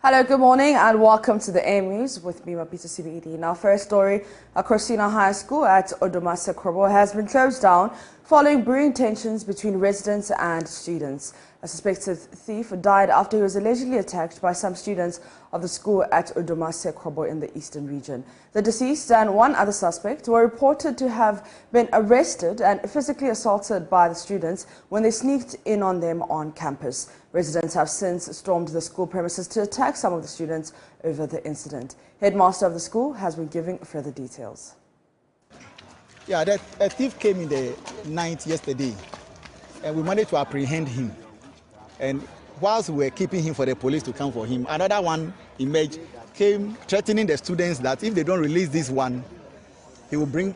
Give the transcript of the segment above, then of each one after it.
Hello, good morning and welcome to the AM News with me, Mapita CBED. Now, first story, Akroso High School at Akroso has been closed down following brewing tensions between residents and students. A suspected thief died after he was allegedly attacked by some students of the school at Akroso in the eastern region. The deceased and one other suspect were reported to have been arrested and physically assaulted by the students when they sneaked in on them on campus. Residents have since stormed the school premises to attack some of the students over the incident. Headmaster of the school has been giving further details. Yeah, a thief came in the night yesterday, and we managed to apprehend him. And whilst we were keeping him for the police to come for him, another one emerged, came threatening the students that if they don't release this one, he will bring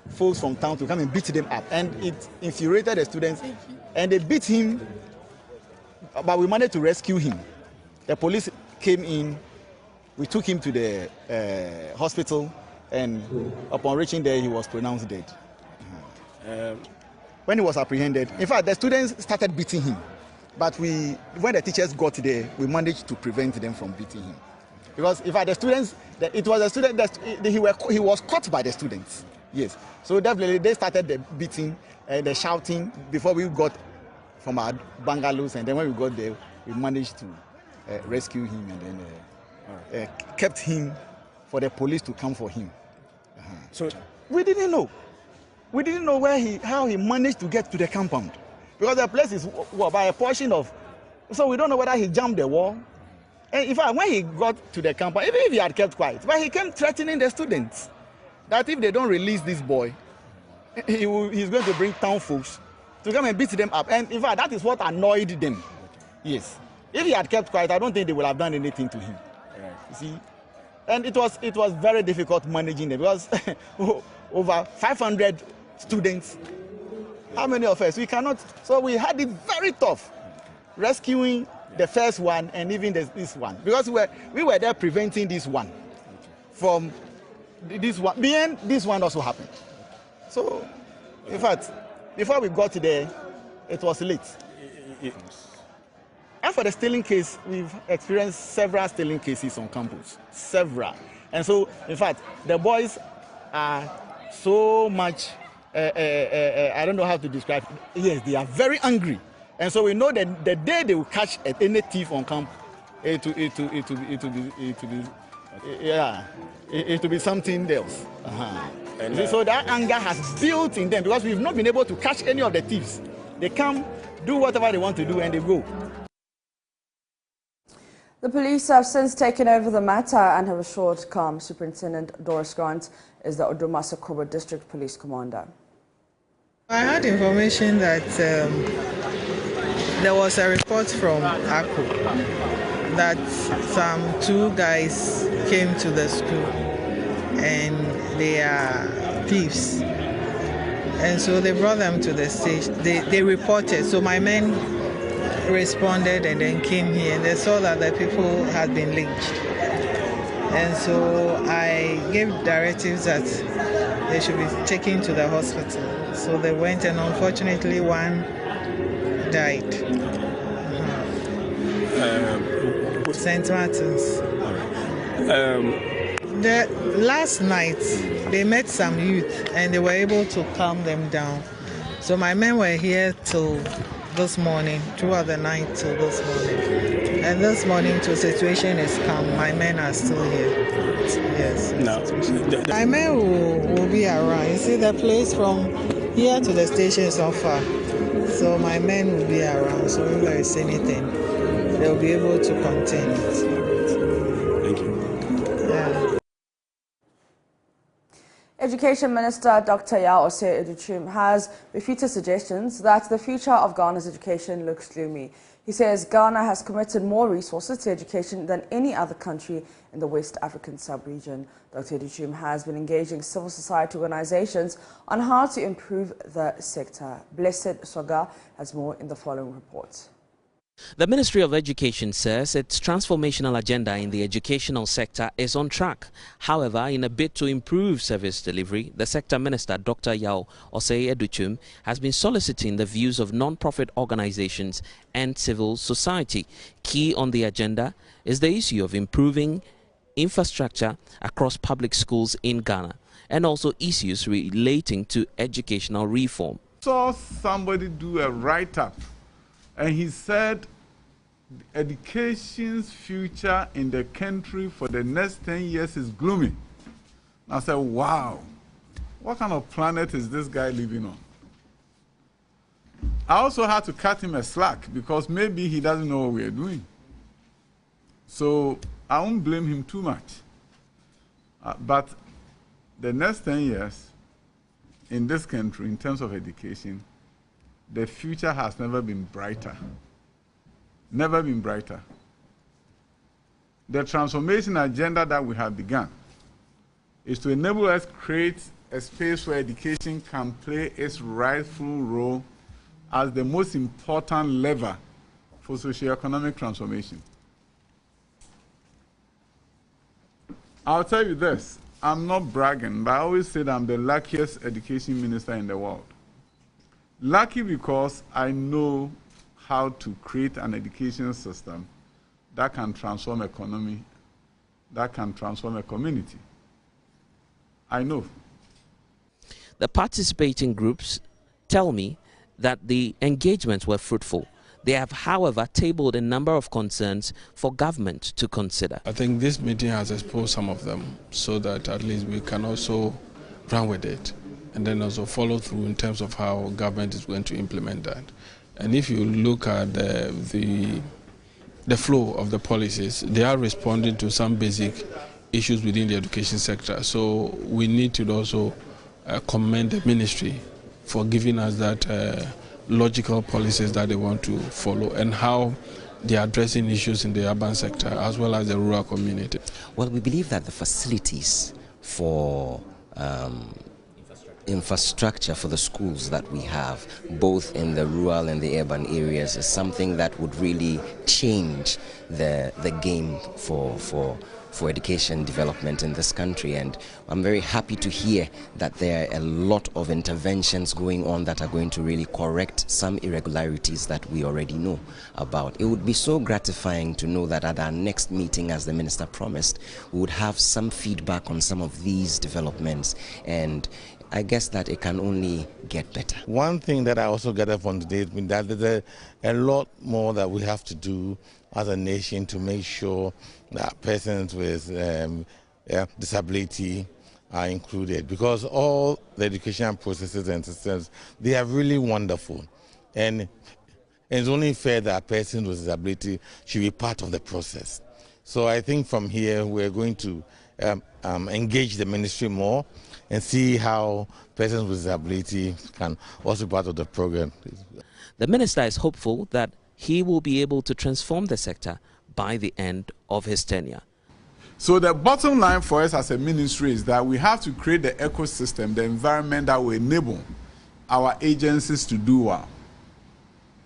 folks from town to come and beat them up. And it infuriated the students, and they beat him, but we managed to rescue him. The police came in, we took him to the hospital, and upon reaching there, he was pronounced dead. When he was apprehended, in fact, the students started beating him. But when the teachers got there, we managed to prevent them from beating him. Because in fact, the students, it was a student that he was caught by the students. Yes. So definitely they started the beating and the shouting before we got from our bungalows. And then when we got there, we managed to rescue him and then kept him for the police to come for him. So we didn't know. We didn't know how he managed to get to the compound. Because the place is by a portion of, so we don't know whether he jumped the wall. And in fact, when he got to the compound, even if he had kept quiet, but he came threatening the students that if they don't release this boy, he's going to bring town folks to come and beat them up. And in fact, that is what annoyed them. Yes. If he had kept quiet, I don't think they would have done anything to him. You see? And it was very difficult managing them because over 500 students. How many of us? We cannot. So we had it very tough rescuing the first one and even this one because we were there preventing this one from this one. Being this one also happened. So, in fact, before we got there, it was late. And for the stealing case, we've experienced several stealing cases on campus. Several. And so, in fact, the boys are so much. I don't know how to describe it. Yes, they are very angry. And so we know that the day they will catch any thief on camp, it will be something else. And so that anger has built in them because we've not been able to catch any of the thieves. They come, do whatever they want to do, and they go. The police have since taken over the matter and have assured calm. Superintendent Doris Grant is the Akroso District Police Commander. I had information that there was a report from Akro that some two guys came to the school and they are thieves. And so they brought them to the station. They reported. So my men responded and then came here and they saw that the people had been lynched. And so I gave directives that they should be taken to the hospital. So they went and unfortunately one died. St. Martin's. Last night they met some youth and they were able to calm them down. So my men were here till this morning, throughout the night till this morning. And this morning, the situation is calm. My men are still here. Yes. No. My men will be around. You see, the place from here to the station is not far. So my men will be around. So if there is anything, they'll be able to contain it. Thank you. Yeah. Education Minister Dr. Yao Ose-Educhim has refuted suggestions that the future of Ghana's education looks gloomy. He says Ghana has committed more resources to education than any other country in the West African sub-region. Dr. Educhim has been engaging civil society organizations on how to improve the sector. Blessed Soga has more in the following report. The Ministry of Education says its transformational agenda in the educational sector is on track. However, in a bid to improve service delivery, the sector minister, Dr. Yao Osei-Educhum, has been soliciting the views of non-profit organizations and civil society. Key on the agenda is the issue of improving infrastructure across public schools in Ghana and also issues relating to educational reform. Saw somebody do a write-up and he said education's future in the country for the next 10 years is gloomy. I said, wow, what kind of planet is this guy living on? I also had to cut him a slack because maybe he doesn't know what we are doing. So I won't blame him too much. But the next 10 years in this country, in terms of education, the future has never been brighter. Never been brighter. The transformation agenda that we have begun is to enable us to create a space where education can play its rightful role as the most important lever for socio-economic transformation. I'll tell you this, I'm not bragging, but I always say that I'm the luckiest education minister in the world. Lucky because I know how to create an education system that can transform economy, that can transform a community. I know. The participating groups tell me that the engagements were fruitful. They have, however, tabled a number of concerns for government to consider. I think this meeting has exposed some of them so that at least we can also run with it and then also follow through in terms of how government is going to implement that. And if you look at the flow of the policies, they are responding to some basic issues within the education sector. So we need to also commend the ministry for giving us that logical policies that they want to follow and how they are addressing issues in the urban sector as well as the rural community. Well, we believe that the facilities for infrastructure for the schools that we have, both in the rural and the urban areas, is something that would really change the game for education development in this country. And I'm very happy to hear that there are a lot of interventions going on that are going to really correct some irregularities that we already know about. It would be so gratifying to know that at our next meeting, as the minister promised, we would have some feedback on some of these developments, and I guess that it can only get better. One thing that I also gathered from today is that there's a lot more that we have to do as a nation to make sure that persons with disability are included, because all the education processes and systems, they are really wonderful, and it's only fair that persons with disability should be part of the process. So I think from here we're going to engage the ministry more and see how persons with disability can also be part of the program. The minister is hopeful that he will be able to transform the sector by the end of his tenure. So the bottom line for us as a ministry is that we have to create the ecosystem, the environment that will enable our agencies to do well.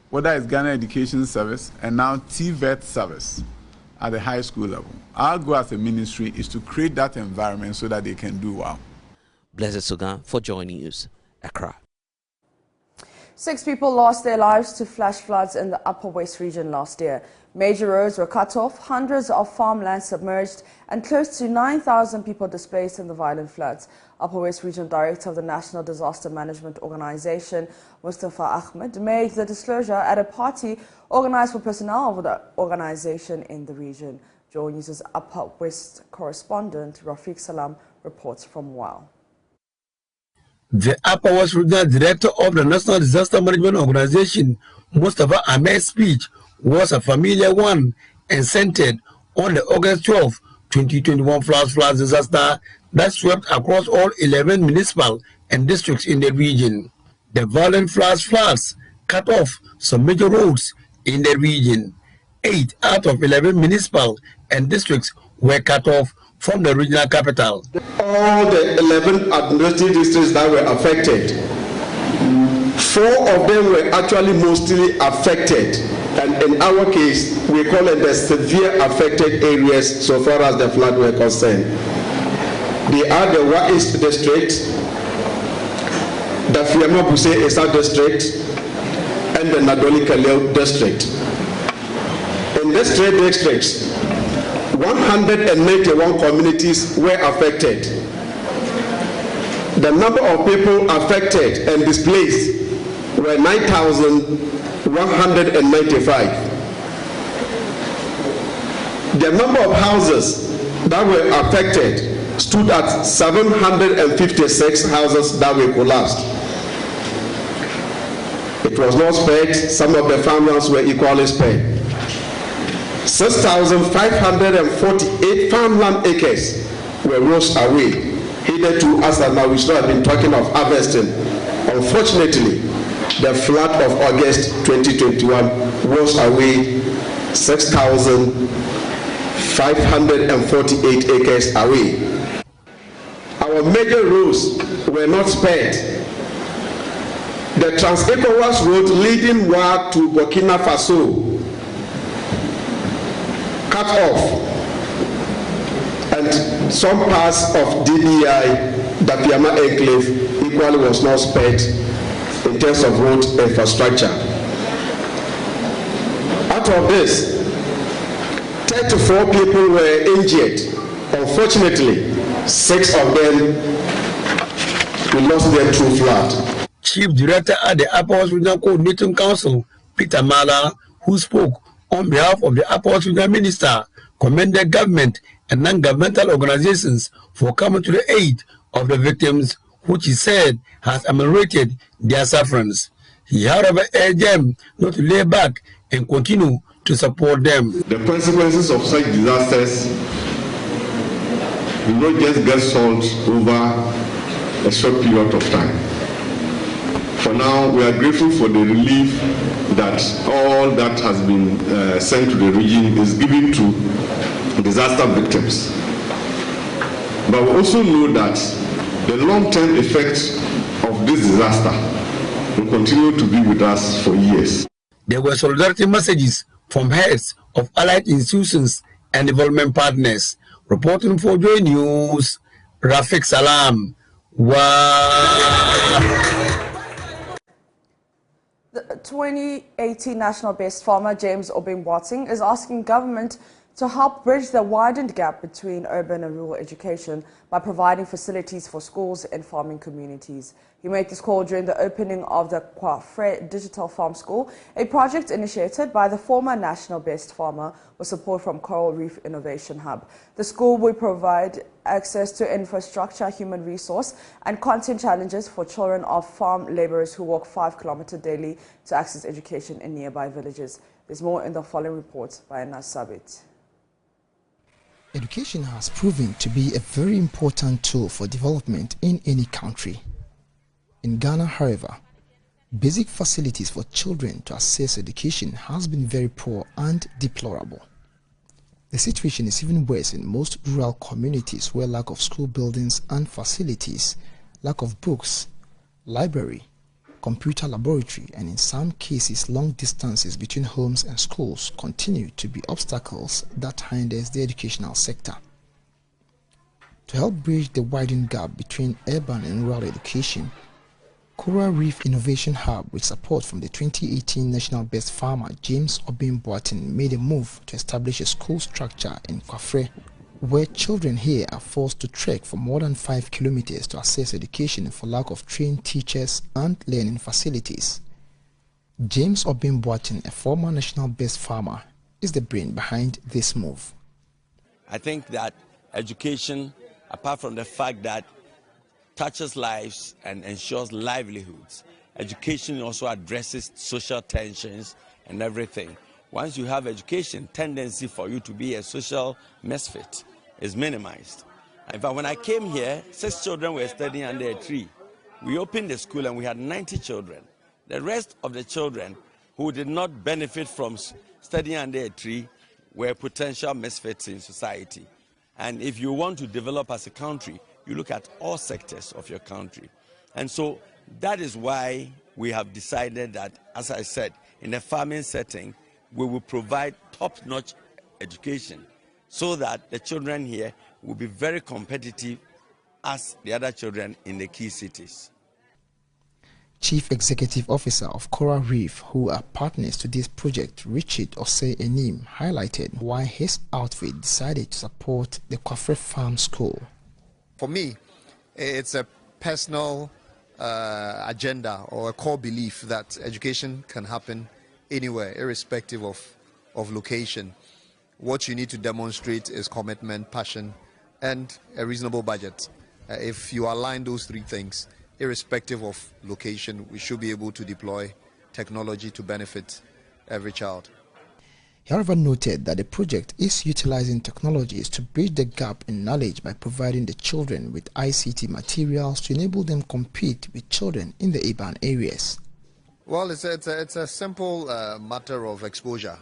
Whether it's Ghana Education Service and now TVET service at the high school level. Our goal as a ministry is to create that environment so that they can do well. Blessed Sugan for Joy News, Accra. 6 people lost their lives to flash floods in the Upper West region last year. Major roads were cut off, hundreds of farmland submerged, and close to 9,000 people displaced in the violent floods. Upper West Region Director of the National Disaster Management Organization, Mustafa Ahmed, made the disclosure at a party organized for personnel of the organization in the region. Joy News' Upper West correspondent Rafiq Salam reports from WOW. The Upper West Regional Director of the National Disaster Management Organization, Mustafa Ahmed's speech was a familiar one and centered on the August 12, 2021 flash disaster that swept across all 11 municipal and districts in the region. The violent floods cut off some major roads in the region. 8 out of 11 municipal and districts were cut off from the regional capital. All the 11 administrative districts that were affected, 4 of them were actually mostly affected And in our case, we call it the severe affected areas so far as the flood were concerned. They are the Wa East District, the Fiama Buse Esa District, and the Nadoli Kaleo District. In these three districts, 191 communities were affected. The number of people affected and displaced were 9,195. The number of houses that were affected stood at 756 houses that were collapsed. It was not spared. Some of the farmlands were equally spared. 6,548 farmland acres were washed away. Hitherto, as now we should have been talking of harvesting. Unfortunately, the flood of August 2021 washed away 6,548 acres away. Our major roads were not spared. The Trans-ECOWAS road leading Wa to Burkina Faso cut off, and some parts of DBI, the Piama enclave, equally was not spared in terms of road infrastructure. Out of this, 34 people were injured. Unfortunately, 6 of them, we lost them through flood. Chief Director at the Upper West Regional Coordinating Council, Peter Mala, who spoke on behalf of the Upper West Regional Minister, commended government and non-governmental organizations for coming to the aid of the victims, which he said has ameliorated their sufferings. He, however, urged them not to lay back and continue to support them. The consequences of such disasters will not just get solved over a short period of time. For now, we are grateful for the relief that all that has been sent to the region is given to disaster victims. But we also know that the long-term effects of this disaster will continue to be with us for years. There were solidarity messages from heads of allied institutions and development partners. Reporting for Joy News, Rafik Salam. Wow. The 2018 National Best Farmer James Obeng Boateng is asking government to help bridge the widened gap between urban and rural education by providing facilities for schools and farming communities. He made this call during the opening of the Kwafre Digital Farm School, a project initiated by the former National Best Farmer with support from Coral Reef Innovation Hub. The school will provide access to infrastructure, human resource and content challenges for children of farm laborers who walk 5 kilometers daily to access education in nearby villages. There's more in the following report by Anas Sabit. Education has proven to be a very important tool for development in any country. In Ghana, however, basic facilities for children to access education has been very poor and deplorable. The situation is even worse in most rural communities where lack of school buildings and facilities, lack of books, library, computer laboratory, and in some cases long distances between homes and schools continue to be obstacles that hinders the educational sector. To help bridge the widened gap between urban and rural education, Coral Reef Innovation Hub, with support from the 2018 National Best Farmer James Obeng Boateng, made a move to establish a school structure in Kwafre, where children here are forced to trek for more than 5 kilometers to access education for lack of trained teachers and learning facilities. James Obeng Boateng, a former National Best Farmer, is the brain behind this move. I think that education, apart from the fact that touches lives and ensures livelihoods, education also addresses social tensions and everything. Once you have education, tendency for you to be a social misfit is minimized. In fact, when I came here, 6 children were studying under a tree. We opened the school and we had 90 children. The rest of the children who did not benefit from studying under a tree were potential misfits in society. And if you want to develop as a country, you look at all sectors of your country. And so that is why we have decided that, as I said, in a farming setting, we will provide top-notch education so that the children here will be very competitive as the other children in the key cities. Chief Executive Officer of Coral Reef, who are partners to this project, Richard Osei Enim, highlighted why his outfit decided to support the Kwafre Farm School. For me, it's a personal agenda or a core belief that education can happen anywhere, irrespective of location. What you need to demonstrate is commitment, passion, and a reasonable budget. If you align those three things, irrespective of location, we should be able to deploy technology to benefit every child. He however noted that the project is utilizing technologies to bridge the gap in knowledge by providing the children with ICT materials to enable them compete with children in the urban areas. Well, it's a simple matter of exposure.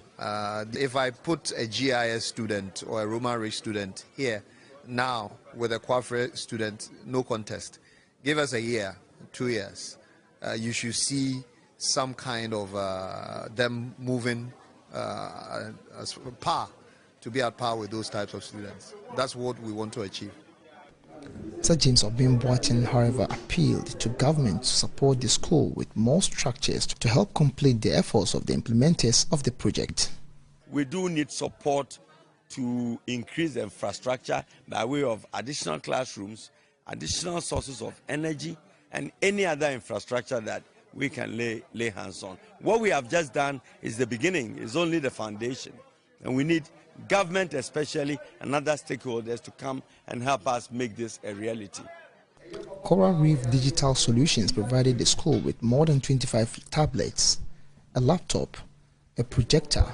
If I put a GIS student or a Roman Rich student here now with a Kwafre student, no contest. Give us a year, 2 years. You should see some kind of them moving as par, to be at par with those types of students. That's what we want to achieve. Sir James Obimboatin, however, appealed to government to support the school with more structures to help complete the efforts of the implementers of the project. We do need support to increase the infrastructure by way of additional classrooms, additional sources of energy, and any other infrastructure that we can lay hands on. What we have just done is the beginning, is only the foundation. And we need government especially and other stakeholders to come and help us make this a reality. Coral Reef Digital Solutions provided the school with more than 25 tablets, a laptop, a projector,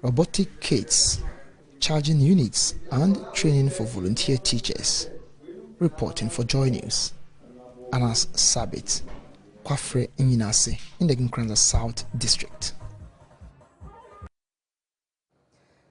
robotic kits, charging units, and training for volunteer teachers. Reporting for Joy News, Anas Sabit, Kwafre Inyinase in the Nkranza South District.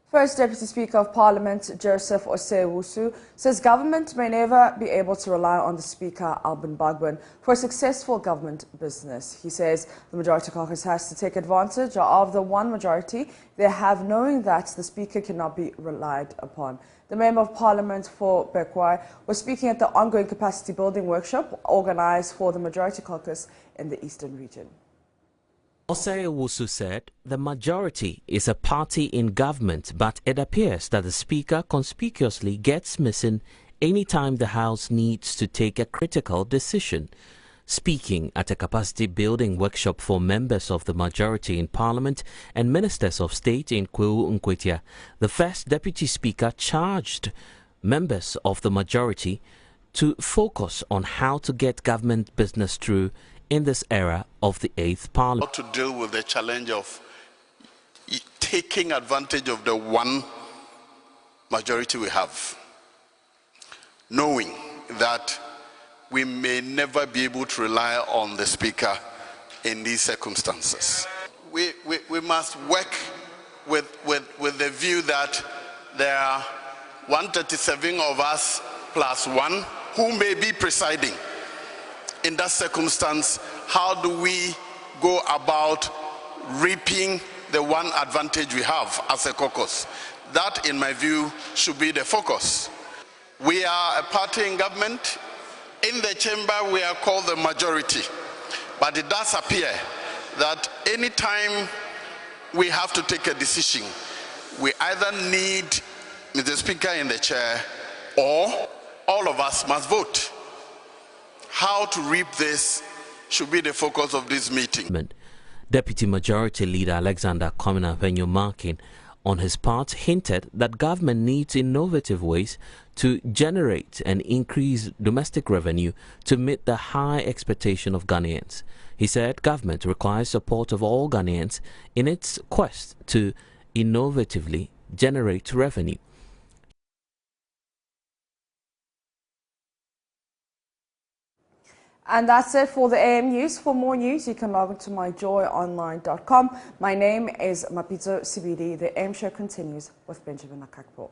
First Deputy Speaker of Parliament, Joseph Osei says government may never be able to rely on the Speaker, Alban Bagbin, for a successful government business. He says the Majority Caucus has to take advantage of the one majority they have, knowing that the Speaker cannot be relied upon. The Member of Parliament for Bekwai was speaking at the ongoing capacity building workshop organised for the Majority Caucus in the Eastern region. Osei said the majority is a party in government, but it appears that the Speaker conspicuously gets missing anytime the House needs to take a critical decision. Speaking at a capacity building workshop for members of the majority in Parliament and ministers of state in Kweu Nkwetia, the First Deputy Speaker charged members of the majority to focus on how to get government business through in this era of the 8th Parliament. To deal with the challenge of taking advantage of the one majority we have, knowing that we may never be able to rely on the Speaker in these circumstances. We must work with the view that there are 137 of us plus one who may be presiding. In that circumstance, how do we go about reaping the one advantage we have as a caucus? That, in my view, should be the focus. We are a party in government. In the chamber, we are called the majority. But it does appear that any time we have to take a decision, we either need Mr. Speaker in the chair or all of us must vote. How to reap this should be the focus of this meeting. Deputy Majority Leader Alexander Komina Venyo-Markin, on his part, hinted that government needs innovative ways to generate and increase domestic revenue to meet the high expectation of Ghanaians. He said government requires support of all Ghanaians in its quest to innovatively generate revenue. And that's it for the AM News. For more news, you can log on to myjoyonline.com. My name is Mapito Sibidi. The AM show continues with Benjamin Akakpo.